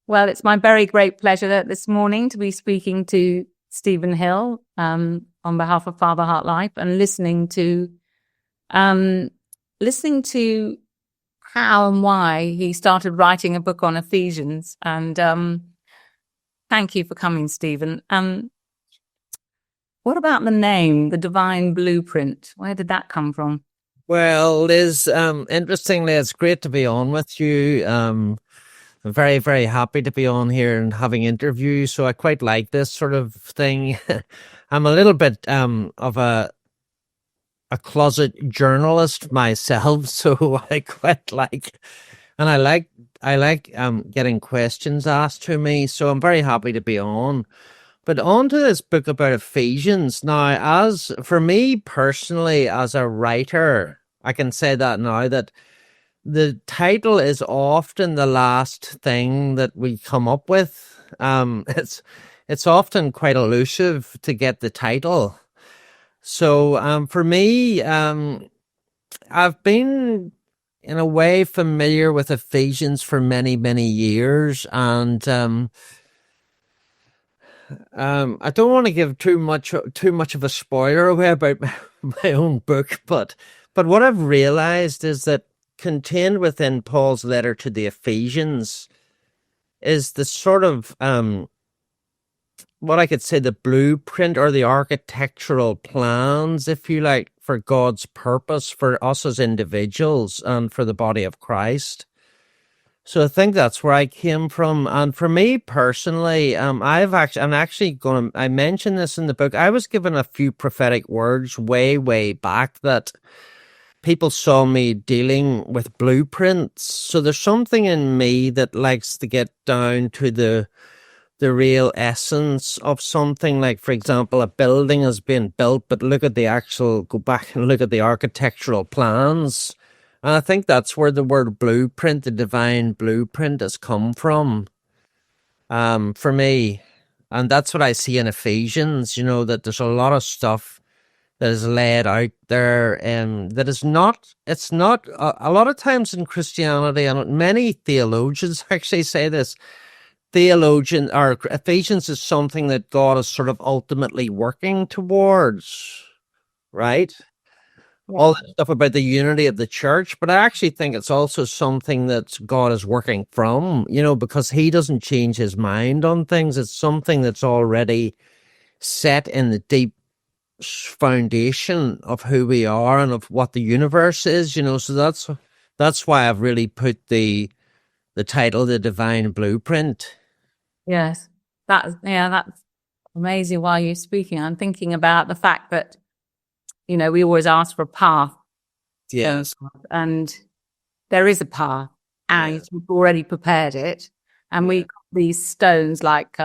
Well, it's my very great pleasure this morning to be speaking to Stephen Hill on behalf of Fatherheart Life and listening to how and why he started writing a book on Ephesians. And thank you for coming, Stephen. What about the name, the Divine Blueprint? Where did that come from? Well, Liz, interestingly, it's great to be on with you. I'm very, very happy to be on here and having interviews. So I quite like this sort of thing. I'm a little bit of a closet journalist myself, so I quite like, and I like getting questions asked to me. So I'm very happy to be on. But on to this book about Ephesians. Now, as for me personally, as a writer, I can say that now that the title is often the last thing that we come up with. It's often quite elusive to get the title. So for me, I've been in a way familiar with Ephesians for many, many years, and I don't want to give too much of a spoiler away about my own book, but what I've realized is that contained within Paul's letter to the Ephesians is the sort of what I could say the blueprint or the architectural plans, if you like, for God's purpose for us as individuals and for the body of Christ. So I think that's where I came from. And for me personally, I mentioned this in the book. I was given a few prophetic words way back that people saw me dealing with blueprints. So there's something in me that likes to get down to the real essence of something. Like, for example, a building has been built, but go back and look at the architectural plans. And I think that's where the word blueprint, the divine blueprint, has come from, for me. And that's what I see in Ephesians, that there's a lot of stuff that is laid out there, that is not, it's not, a lot of times in Christianity, and many theologians actually say this, Ephesians is something that God is sort of ultimately working towards, right? Yeah. All that stuff about the unity of the church, but I actually think it's also something that God is working from, because he doesn't change his mind on things. It's something that's already set in the deep foundation of who we are and of what the universe is, so that's why I've really put the title, The Divine Blueprint. Yes, that's amazing while you're speaking. I'm thinking about the fact that, we always ask for a path. Yes. And there is a path, and we've already prepared it. And we got these stones, like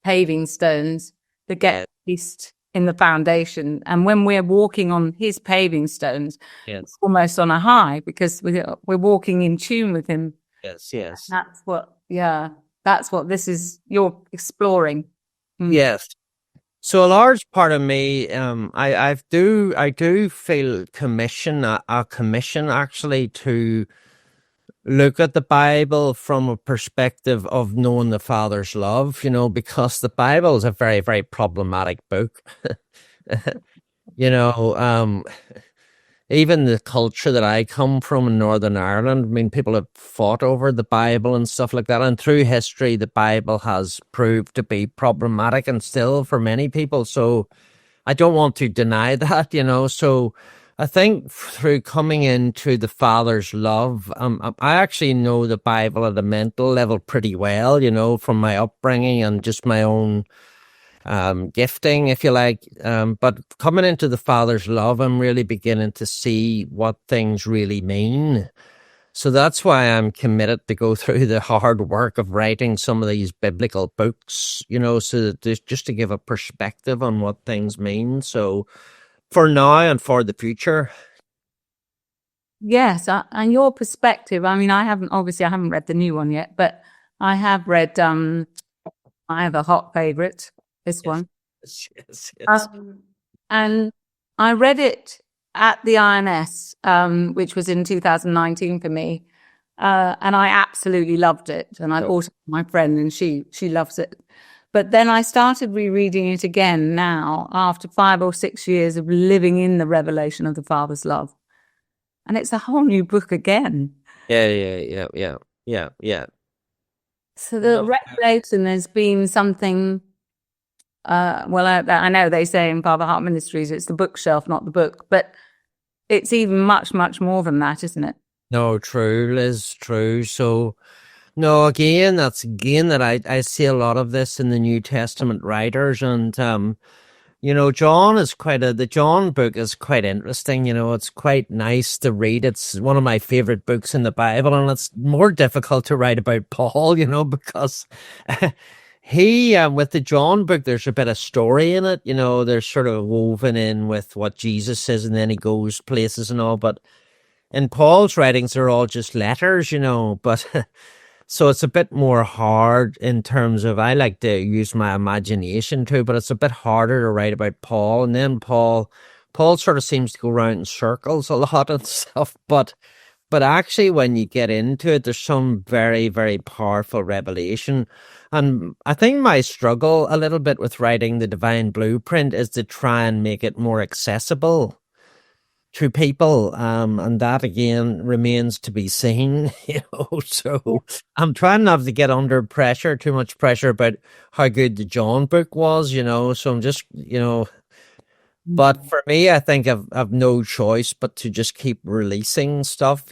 paving stones, that get placed in the foundation. And when we're walking on his paving stones, it's almost on a high because we're walking in tune with him. Yes. That's what this is, you're exploring. Yes. So a large part of me, I do feel a commission actually to look at the Bible from a perspective of knowing the Father's love, because the Bible is a very, very problematic book. Even the culture that I come from in Northern Ireland, people have fought over the Bible and stuff like that. And through history, the Bible has proved to be problematic and still for many people. So I don't want to deny that, So I think through coming into the Father's love, I actually know the Bible at a mental level pretty well, from my upbringing and just my own gifting, if you like. But coming into the Father's love, I'm really beginning to see what things really mean. So that's why I'm committed to go through the hard work of writing some of these biblical books, so that just to give a perspective on what things mean. So for now and for the future. Yes, and your perspective. I haven't read the new one yet, but I have read. I have a hot favorite. This one. Yes. And I read it at the INS, which was in 2019 for me. And I absolutely loved it. And I bought it for my friend, and she loves it. But then I started rereading it again now, after 5 or 6 years of living in the revelation of the Father's love. And it's a whole new book again. Yeah. So the revelation has been something, well, I know they say in Fatherheart Ministries, it's the bookshelf, not the book, but it's even much, much more than that, isn't it? No, true, Liz, true. So, no, again, that I see a lot of this in the New Testament writers, and the John book is quite interesting. It's quite nice to read. It's one of my favorite books in the Bible, and it's more difficult to write about Paul, because with the John book, there's a bit of story in it. There's sort of woven in with what Jesus says, and then he goes places and all. But in Paul's writings, they're all just letters, but so it's a bit more hard in terms of, I like to use my imagination too, but it's a bit harder to write about Paul. And then Paul sort of seems to go around in circles a lot and stuff, but actually when you get into it, there's some very, very powerful revelation. And I think my struggle a little bit with writing the Divine Blueprint is to try and make it more accessible to people, and that again remains to be seen. So I'm trying not to get under too much pressure about how good the John book was, so I'm just, but for me, I think I've no choice but to just keep releasing stuff.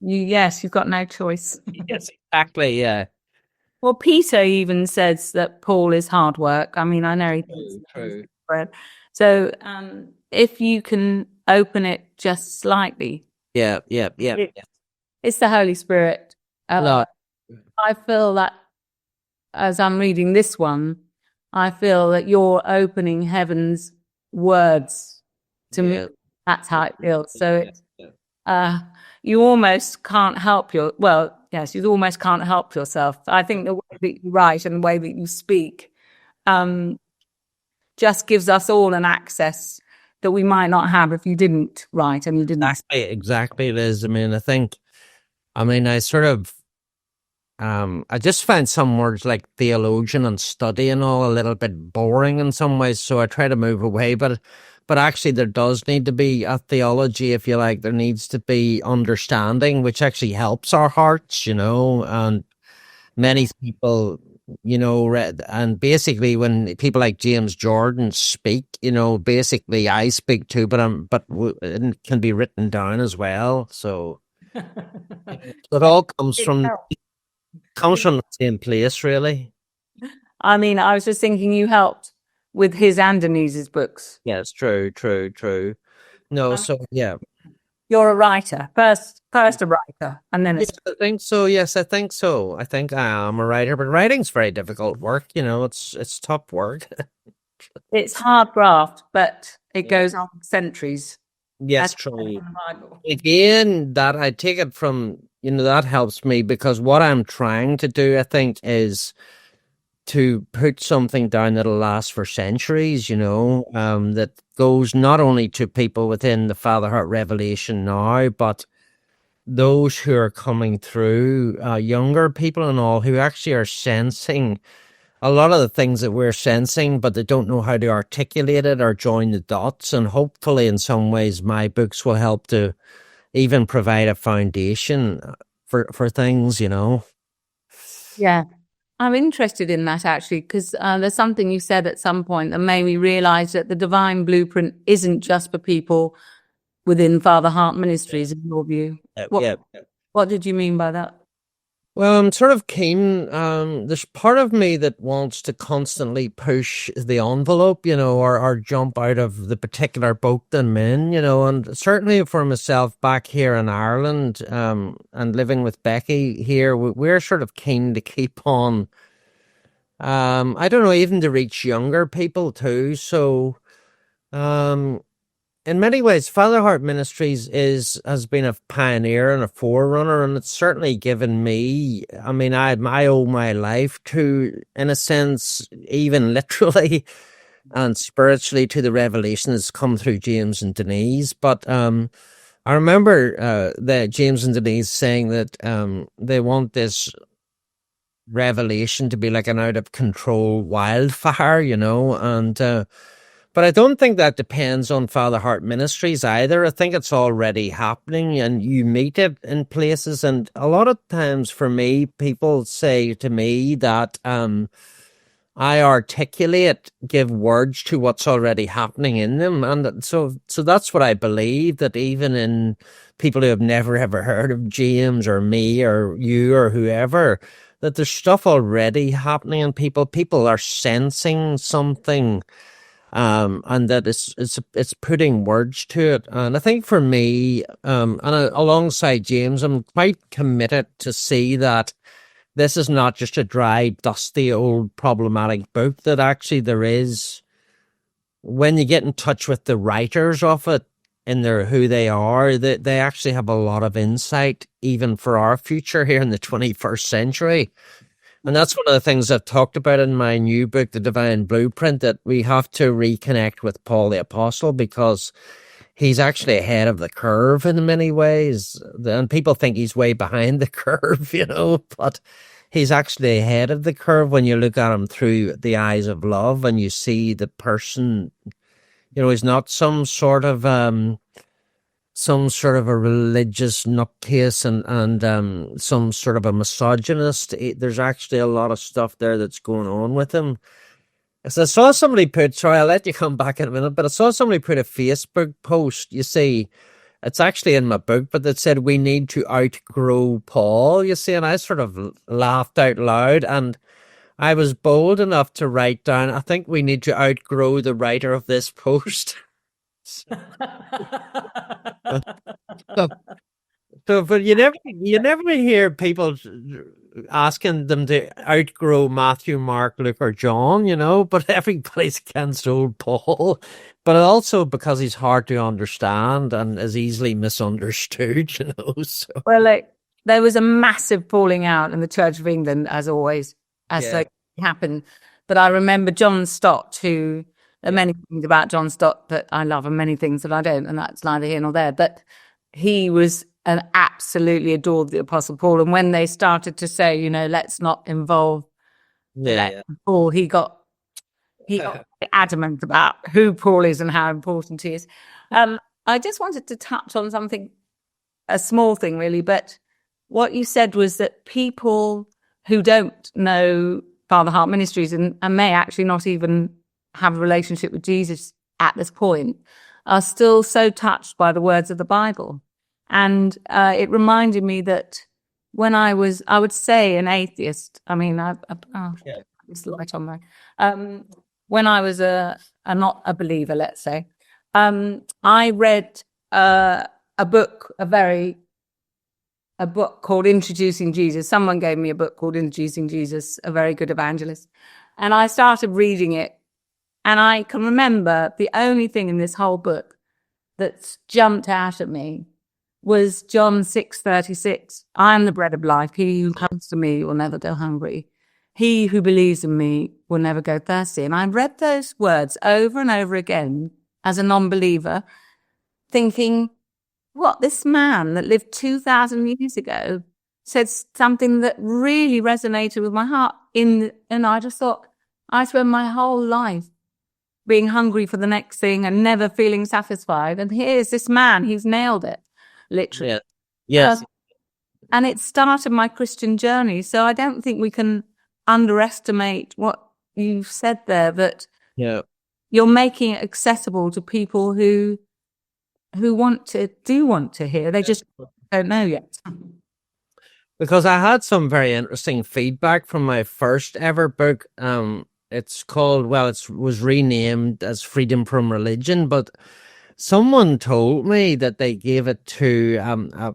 Yes, you've got no choice. Yes, exactly. Yeah. Well, Peter even says that Paul is hard work. I mean, I know he thinks True. so if you can open it just slightly. Yeah. It's the Holy Spirit. I feel that as I'm reading this one, I feel that you're opening heaven's words to me. That's how it feels. So you almost can't help you almost can't help yourself. I think the way that you write and the way that you speak just gives us all an access that we might not have if you didn't write and you didn't. Exactly, Liz. I sort of, I just find some words like theologian and study and all a little bit boring in some ways, so I try to move away. But actually, there does need to be a theology, if you like. There needs to be understanding, which actually helps our hearts, and many people, and basically when people like James Jordan speak, basically I speak too, but it can be written down as well. So it all comes from the same place, really. I mean, I was just thinking you helped with his and Denise's books. Yes, true. No, so yeah. You're a writer, first a writer, and then I think so. Yes, I think so. I think I am a writer, but writing's very difficult work. It's tough work. It's hard graft, but it goes on centuries. Yes, true. Again, that I take it from, that helps me, because what I'm trying to do, I think, is to put something down that'll last for centuries, that goes not only to people within the Fatherheart revelation now, but those who are coming through, younger people and all, who actually are sensing a lot of the things that we're sensing, but they don't know how to articulate it or join the dots. And hopefully in some ways my books will help to even provide a foundation for things, Yeah. I'm interested in that, actually, because there's something you said at some point that made me realize that the Divine Blueprint isn't just for people within Fatherheart Ministries, in your view. What did you mean by that? Well, I'm sort of keen. There's part of me that wants to constantly push the envelope, or jump out of the particular boat that I'm in, and certainly for myself back here in Ireland, and living with Becky here, we're sort of keen to keep on, I don't know, even to reach younger people too. So, in many ways, Fatherheart Ministries has been a pioneer and a forerunner, and it's certainly given me, I owe my life to, in a sense, even literally and spiritually, to the revelation that's come through James and Denise. But I remember that James and Denise saying that they want this revelation to be like an out of control wildfire, and but I don't think that depends on Fatherheart Ministries either. I think it's already happening, and you meet it in places. And a lot of times, for me, people say to me that I articulate, give words to what's already happening in them. And so that's what I believe, that even in people who have never ever heard of James or me or you or whoever, that there's stuff already happening in people. People are sensing something, and that it's putting words to it. And I think for me, alongside James, I'm quite committed to see that this is not just a dry, dusty, old, problematic book, that actually there is, when you get in touch with the writers of it and who they are, that they actually have a lot of insight, even for our future here in the 21st century. And that's one of the things I've talked about in my new book, The Divine Blueprint, that we have to reconnect with Paul the Apostle, because he's actually ahead of the curve in many ways. And people think he's way behind the curve, but he's actually ahead of the curve when you look at him through the eyes of love and you see the person. He's not some sort of a religious nutcase and some sort of a misogynist. There's actually a lot of stuff there that's going on with him. So I saw somebody sorry, I'll let you come back in a minute, but I saw somebody put a Facebook post, you see, it's actually in my book, but that said, we need to outgrow Paul, you see, and I sort of laughed out loud, and I was bold enough to write down, I think we need to outgrow the writer of this post. So, but you never hear people asking them to outgrow Matthew, Mark, Luke, or John, but everybody's against old Paul. But also because he's hard to understand and is easily misunderstood, So. Well, there was a massive falling out in the Church of England, as always, so happened. But I remember John Stott, who there are many things about John Stott that I love and many things that I don't, and that's neither here nor there. But he was absolutely adored the Apostle Paul. And when they started to say, let's not involve Paul, he got adamant about who Paul is and how important he is. I just wanted to touch on something, a small thing really, but what you said was that people who don't know Fatherheart Ministries and may actually not even have a relationship with Jesus at this point are still so touched by the words of the Bible. And it reminded me that when I would say an atheist, I mean, this light on my, when I was not a believer, let's say, I read a book called Introducing Jesus. Someone gave me a book called Introducing Jesus, a very good evangelist. And I started reading it. And I can remember the only thing in this whole book that's jumped out at me was John 6:36. I am the bread of life. He who comes to me will never go hungry. He who believes in me will never go thirsty. And I read those words over and over again as a non-believer, thinking, what, this man that lived 2,000 years ago said something that really resonated with my heart. And I just thought, I spent my whole life being hungry for the next thing and never feeling satisfied. And here's this man, he's nailed it, literally. Yeah. Yes. And it started my Christian journey. So I don't think we can underestimate what you've said there, that you're making it accessible to people who want to hear. They just don't know yet. Because I had some very interesting feedback from my first ever book. It's called, it was renamed as Freedom from Religion, but someone told me that they gave it to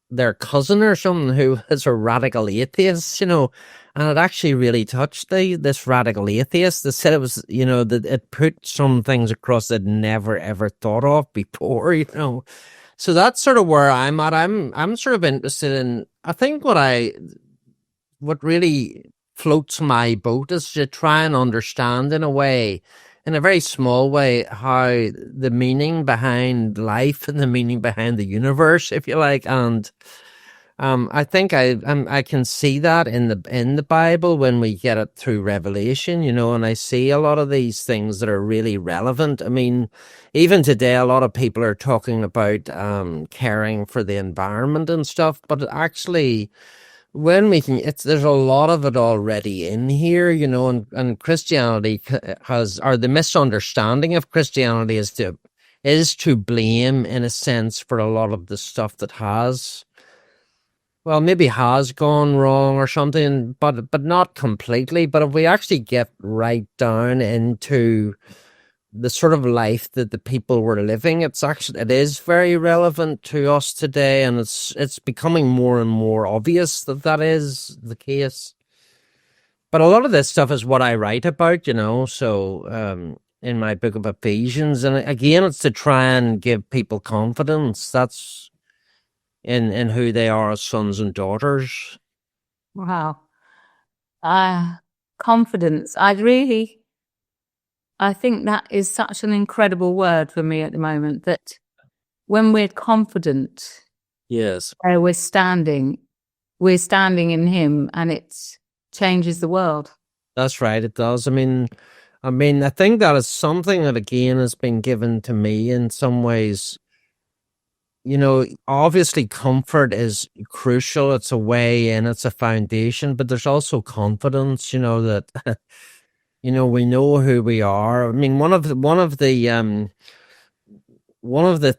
their cousin or someone who is a radical atheist, and it actually really touched this radical atheist. They said it was, that it put some things across they'd never ever thought of before, So that's sort of where I'm at. I'm sort of interested in, I think what really floats my boat is to try and understand in a way in a very small way, how the meaning behind life and the meaning behind the universe, if you like, and I think I can see that in the Bible when we get it through Revelation, and I see a lot of these things that are really relevant. I mean, even today, a lot of people are talking about caring for the environment and stuff, but actually, when we can, there's a lot of it already in here, and Christianity or the misunderstanding of Christianity is to blame in a sense for a lot of the stuff that maybe has gone wrong or something, but not completely. But if we actually get right down into the sort of life that the people were living, it is very relevant to us today, and it's becoming more and more obvious that is the case. But a lot of this stuff is what I write about, so in my book of Ephesians, and again, it's to try and give people confidence. That's in who they are as sons and daughters. Wow. Confidence. I think that is such an incredible word for me at the moment, that when we're confident, yes, where we're standing in him, and it changes the world. That's right, it does. I mean, I think that is something that again has been given to me in some ways. Obviously comfort is crucial. It's a way in, it's a foundation, but there's also confidence, that, we know who we are. I mean, one of the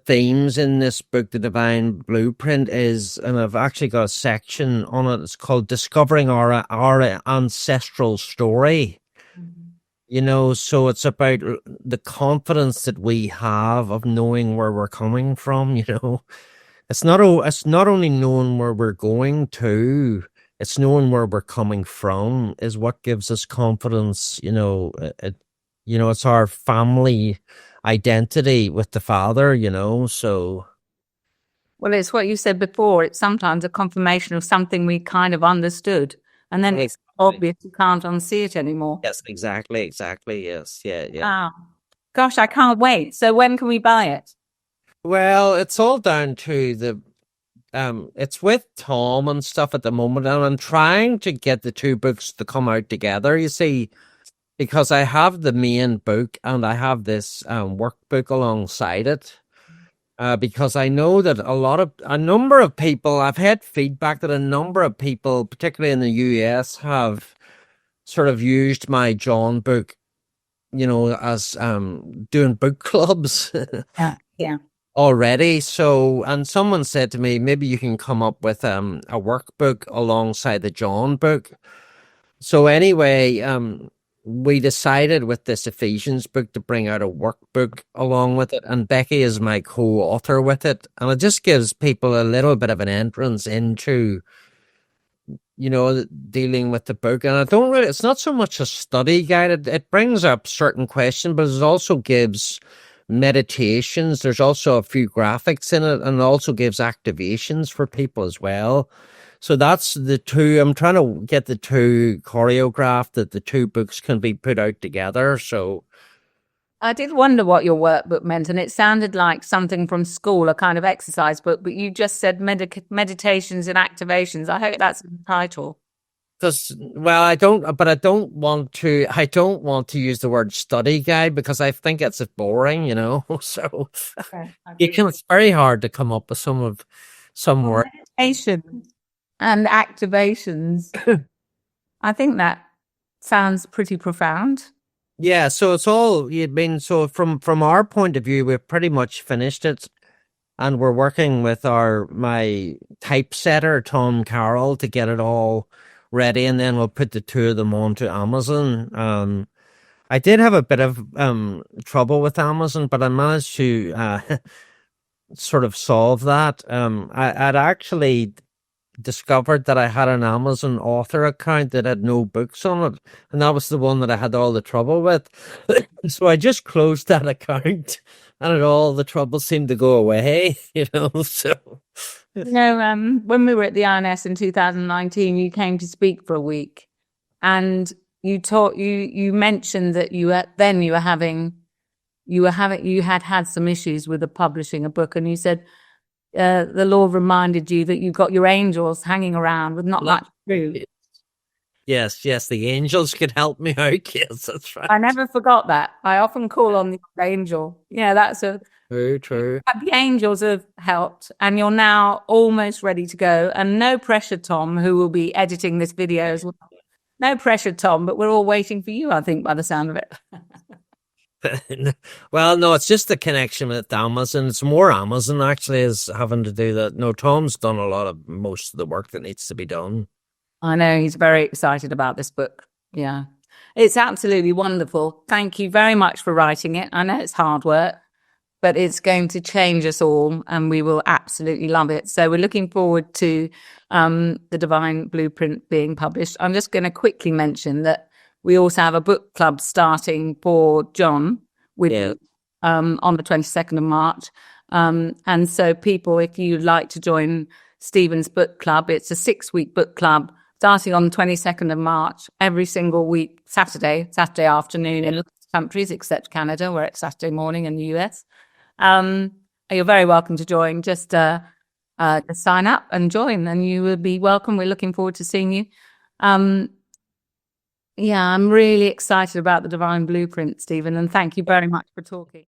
themes in this book, The Divine Blueprint, is, and I've actually got a section on it, it's called Discovering Our Ancestral Story. So it's about the confidence that we have of knowing where we're coming from. It's not only knowing where we're going to, it's knowing where we're coming from is what gives us confidence. It's our family identity with the Father. So. Well, it's what you said before. It's sometimes a confirmation of something we kind of understood, and then it's obvious you can't unsee it anymore. Yes, exactly. Yes, yeah. Wow. Gosh, I can't wait. So when can we buy it? Well, it's all down to it's with Tom and stuff at the moment, and I'm trying to get the two books to come out together, you see, because I have the main book and I have this workbook alongside it. Because I know that a number of people, I've had feedback that a number of people, particularly in the US, have sort of used my John book, as doing book clubs. Yeah. Already. So, and someone said to me, maybe you can come up with a workbook alongside the John book. So anyway, we decided with this Ephesians book to bring out a workbook along with it, and Becky is my co-author with it, and it just gives people a little bit of an entrance into, dealing with the book. And it's not so much a study guide. It brings up certain questions, but it also gives meditations. There's also a few graphics in it, and it also gives activations for people as well. So that's the two. I'm trying to get the two choreographed, that the two books can be put out together. So I did wonder what your workbook meant, and it sounded like something from school, a kind of exercise book, but you just said meditations and activations. I hope that's the title. I don't want to use the word study guide because I think it's boring, so okay, it's very hard to come up with some words. Meditation and activations. I think that sounds pretty profound. Yeah, so it's all, so from our point of view, we've pretty much finished it. And we're working with my typesetter, Tom Carroll, to get it all ready, and then we'll put the two of them onto Amazon. I did have a bit of trouble with Amazon, but I managed to sort of solve that. I'd actually discovered that I had an Amazon author account that had no books on it, and that was the one that I had all the trouble with. So I just closed that account, and all the trouble seemed to go away, so. When we were at the INS in 2019, you came to speak for a week, and you mentioned that you had some issues with publishing a book, and you said the Lord reminded you that you've got your angels hanging around with not much to do. Yes, the angels could help me out. Yes, that's right. I never forgot that. I often call on the angel. Yeah, that's True. the angels have helped, and you're now almost ready to go. And no pressure, Tom, who will be editing this video as well. No pressure, Tom, but we're all waiting for you, I think, by the sound of it. Well, no, it's just the connection with Amazon. It's more Amazon actually is having to do that. No, Tom's done a lot of most of the work that needs to be done. I know he's very excited about this book. Yeah, it's absolutely wonderful. Thank you very much for writing it. I know it's hard work, but it's going to change us all, and we will absolutely love it. So we're looking forward to the Divine Blueprint being published. I'm just going to quickly mention that we also have a book club starting for John on the 22nd of March. And so people, if you'd like to join Stephen's book club, it's a 6-week book club starting on the 22nd of March, every single week, Saturday afternoon in countries except Canada, where it's Saturday morning in the US. You're very welcome to join. Just sign up and join, and you will be welcome. We're looking forward to seeing you. Yeah, I'm really excited about the Divine Blueprint, Stephen, and thank you very much for talking.